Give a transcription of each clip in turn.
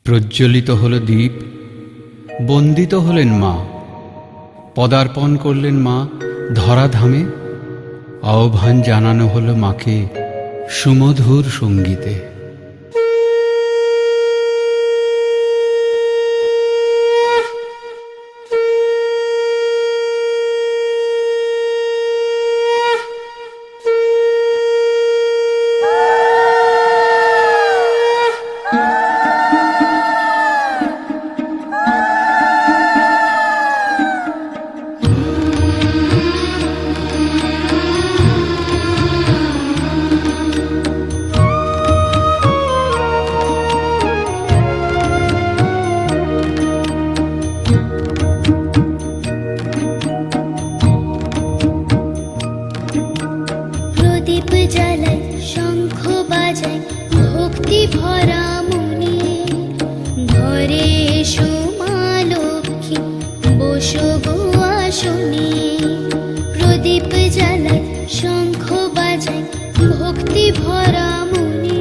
প্রজ্জ্বলিত হল দীপ, বন্দিত হলেন মা, পদার্পণ করলেন মা ধরাধামে। আহ্বান জানানো হলো মাকে সুমধুর সঙ্গীতে। প্রদীপ জ্বালাই, শঙ্খ বাজাই, ভক্তি ভরা মনে। ঘরে এসো মা লক্ষ্মী, বসো গো আসনে। প্রদীপ জ্বালাই, শঙ্খ বাজাই, ভক্তি ভরা মনে।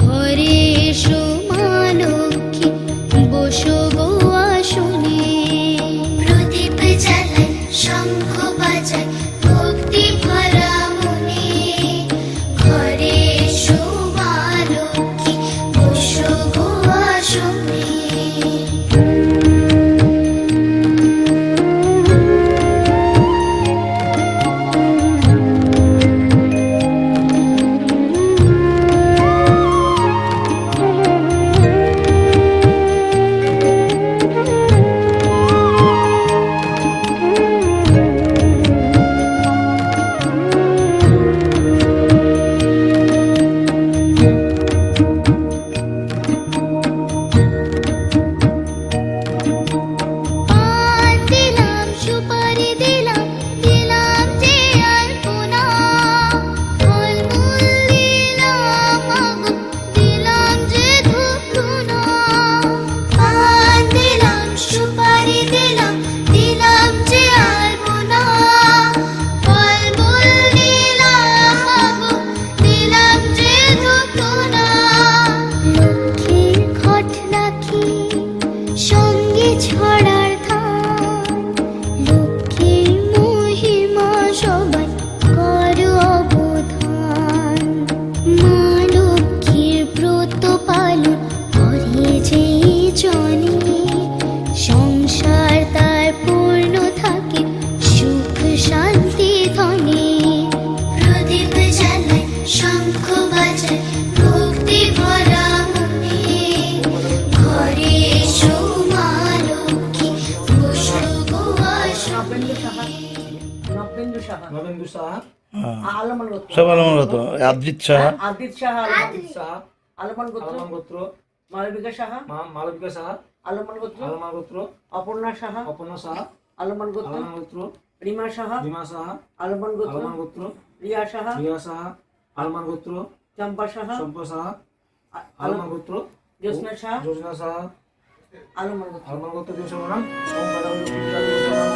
ঘরে এসো মা লক্ষ্মী, বসো গো আসনে। প্রদীপ জ্বালাই, শঙ্খ বাজাই, ভক্তি ভরা মনে। ঘরে এসো মা লক্ষ্মী, বসো গো আসনে। পান দিলাম, সুপারি দিলাম, দিলাম যে আলপনা। ফলমূল দিলাম মাগো, দিলাম যে ধূপধুনা। পান দিলাম, সুপারি দিলাম, দিলাম যে আলপনা। ফলমূল দিলাম মাগো, দিলাম যে ধূপধুনা। লক্ষ্মীর ঘট রাখি, সঙ্গে ছড়ার ধান। লক্ষ্মীর মহিমা সবাই করো অবধান। মা লক্ষ্মীর ব্রত পালন করে যে জনে, সংসার তার পূর্ণ থাকে সুখ শান্তি ধনে। প্রদীপ জ্বালাই, শঙ্খ বাজাই, ভক্তি ভরা মনে। ঘরে এসো মা লক্ষ্মী, বসো গো আসনে। নবেন্দু সাহা, নবেন্দু সাহা, আলমান গোত্র, সব আলমান হতো। আদ্রিত সাহা, আদিত সাহা, আদিত সাহা, আলমান গোত্র, আলমান গোত্র, মালবিকা সাহা, মালবিকা সাহা, আলমান গোত্র, আলমান গোত্র, অপর্ণা সাহা, অপর্ণা সাহা, আলমান গোত্র, আলমান গোত্র, রিমা সাহা, ভীমা সাহা, আলমান গোত্র, আলমান গোত্র, রিয়া সাহা, রিয়া সাহা, আলমান গোত্র, চম্পা সাহা, চম্পা সাহা, আলমান গোত্র, জ্যোৎস্না সাহা, যোজনা সাহা, আলমান গোত্র। আলমান গোত্র দিবস নাম ওম ভগবতী পূজা দিবস নাম।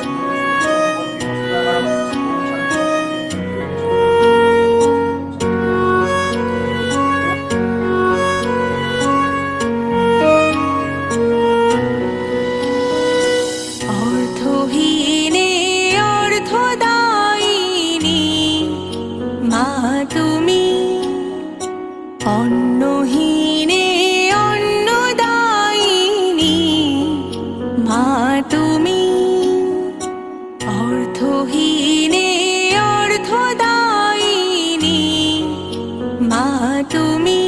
অর্থহীনে অর্থদায়িনী মা তুমি, অন্নহীনে অন্নদায়িনী মা তুমি। অর্থহীনে অর্থদায়িনী মা তুমি,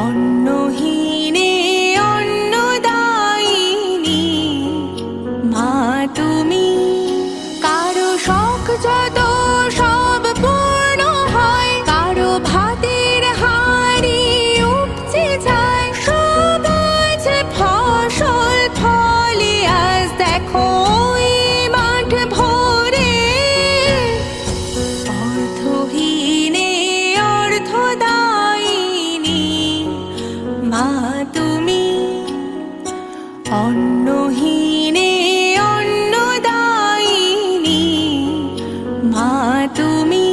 অন্নহীনে অন্নদায়িনী মা তুমি। কারো শখ যত সব পূর্ণ হয়, কারো ভাতের হাঁড়ি উপচে যায়। সব আছে ফসল ফলে আজ দেখো ওই মাঠ ভরে। অর্থহীনে অর্থদায়িনী মা তুমি, অন্নহীনে অন্নদায়িনী মা তুমি।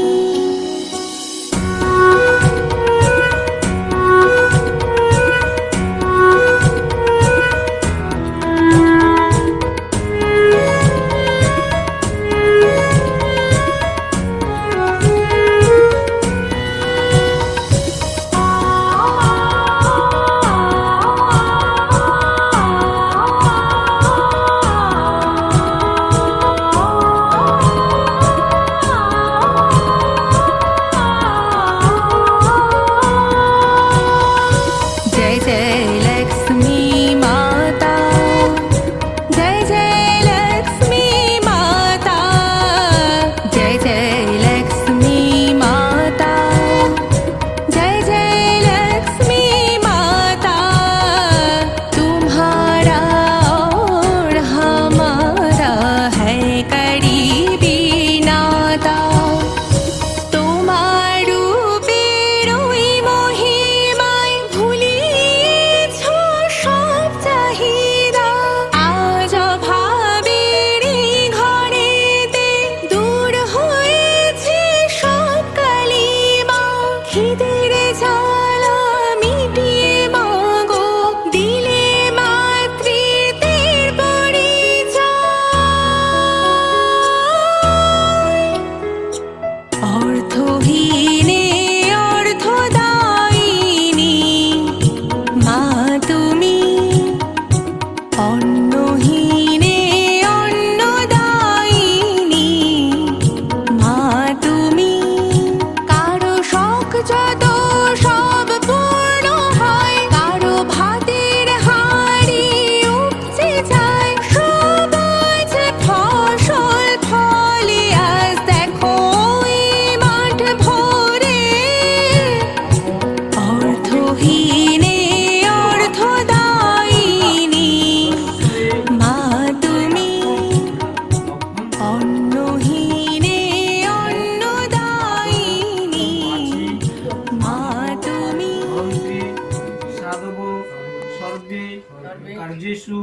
কার্যেষু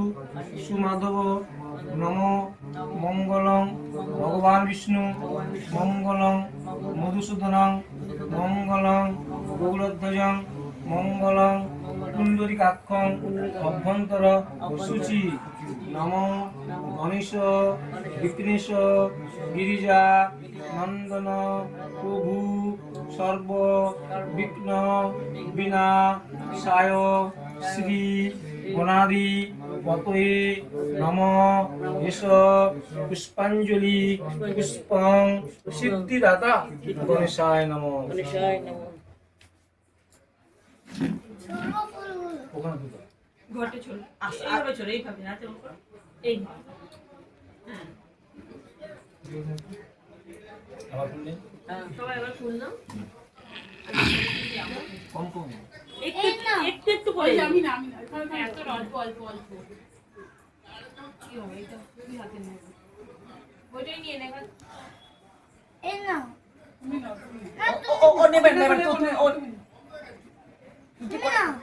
সুমাধব নম মঙ্গলং ভগবান বিষ্ণু মঙ্গলং মধুসূদনং মঙ্গলং গৌরধ্বজং মঙ্গলং পুণ্ডরীকাক্ষং অভ্যন্তর শুচি নম গণেশ বিঘ্নেশ গিরিজা নন্দন প্রভু সর্ব বিঘ্ন বিনাশায় শ্রী গণাদি পতয়ে নম এস পুষ্পাঞ্জলি পুষ্পং সিদ্ধিদাতা গণেশায় নম। গণেশায় নমঃ। ছোট ফুলগুলো ওখানে দুটো। ঘটে চল এইভাবে চল এইভাবে হাতে উপর এইভাবে আবার খুললে সবাই এবার ফুল নাও কম কম একটু এই নাও। একটু একটু করে আমি না এত অল্প অল্প অল্প কি হবে এটা তুমি হাতে নেবে ওইটাই নিয়ে নেবা এই নাও তুমি নাও তুমি নাও। না ও নেবেন নেবেন তো তুমি ও তুমি নাও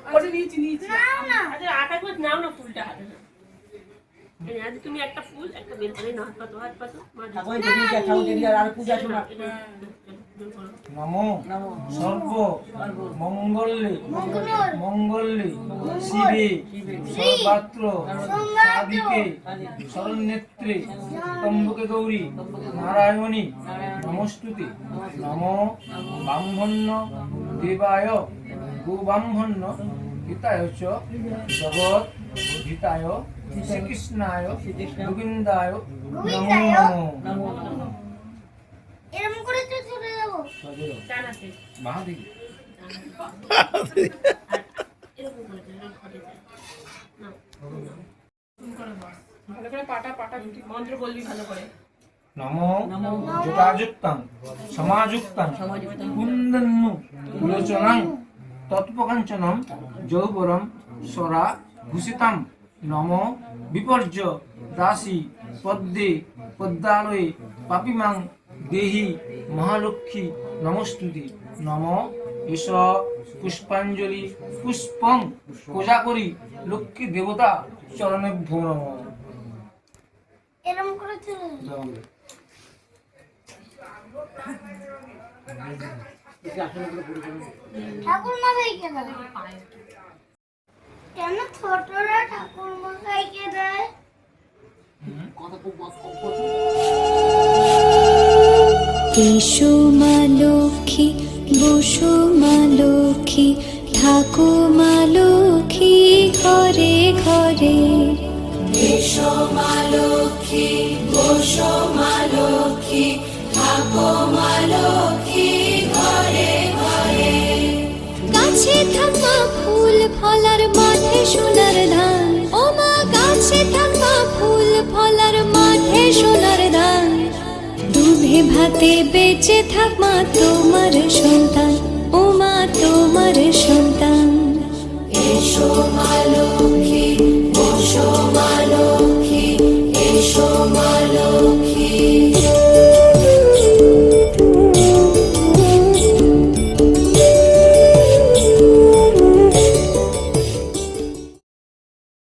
আচ্ছা নিয়েছি নিয়েছি নাও না আচ্ছা আকাশ মাছ নাও না ফুলটা হাতে নাও এই আজ তুমি একটা ফুল একটা বের করে নাও হাত পাতো মা ঠাকুর দেবী আর পূজা শোনা নমো নমো সর্ব মঙ্গলে মঙ্গল মঙ্গলে শিবে সর্বাত্র সাদিকে শরণ্যেত্রে তম্বকে গৌরী নারায়ণী নমস্তুতে নম ব্রাহ্মণ্য দেবায় গোব্রাহ্মণ্য হিতায় চ জগৎ হিতায় শ্রীকৃষ্ণায় গোবিন্দায় নমো নমো। নমো নমো। এরকম করে তো চলে যাবো জানাতে বাঁ দিকে এরকম করে এরকম ঘটে যায় না ভালো করে পাটা পাটা মন্ত্র বলবি ভালো করে নমো যোগাযুক্তং সমাযুক্তং কুন্দন্নু কুলোচনং তৎপকাঞ্চনম যৌবরম সরা ভূষিতাম নম বিপর্য দাসী পদ্মে পদ্মালয়ে পাপিমাং দেহি মহালক্ষ্মী নমস্তুতে নম এস পুষ্পাঞ্জলি পুষ্পং কোজাকরি লক্ষ্মী দেবতা চরণেভ্যো নম। এরকম করে চলে যাবো ঠাকুর মশাইকে দেয় কেন ছোটরা ঠাকুর মশাইকে দেয় এসো মা লক্ষ্মী বসো মা লক্ষ্মী ঠাকুর মা লক্ষ্মী ঘরে ঘরে এসো মা লক্ষ্মী বসো মা লক্ষ্মী ঠাকুর মা লক্ষ্মী ঘরে ঘরে গাছে থাকা ফুল ফলার মাঠে সোনার ধান ও মা গাছে থাকা ফুল ফলার মাঠে সোনার ধান দুধে ভাতে বেঁচে থাক মা তোমার সন্তান ও মা তোমার সন্তান এসো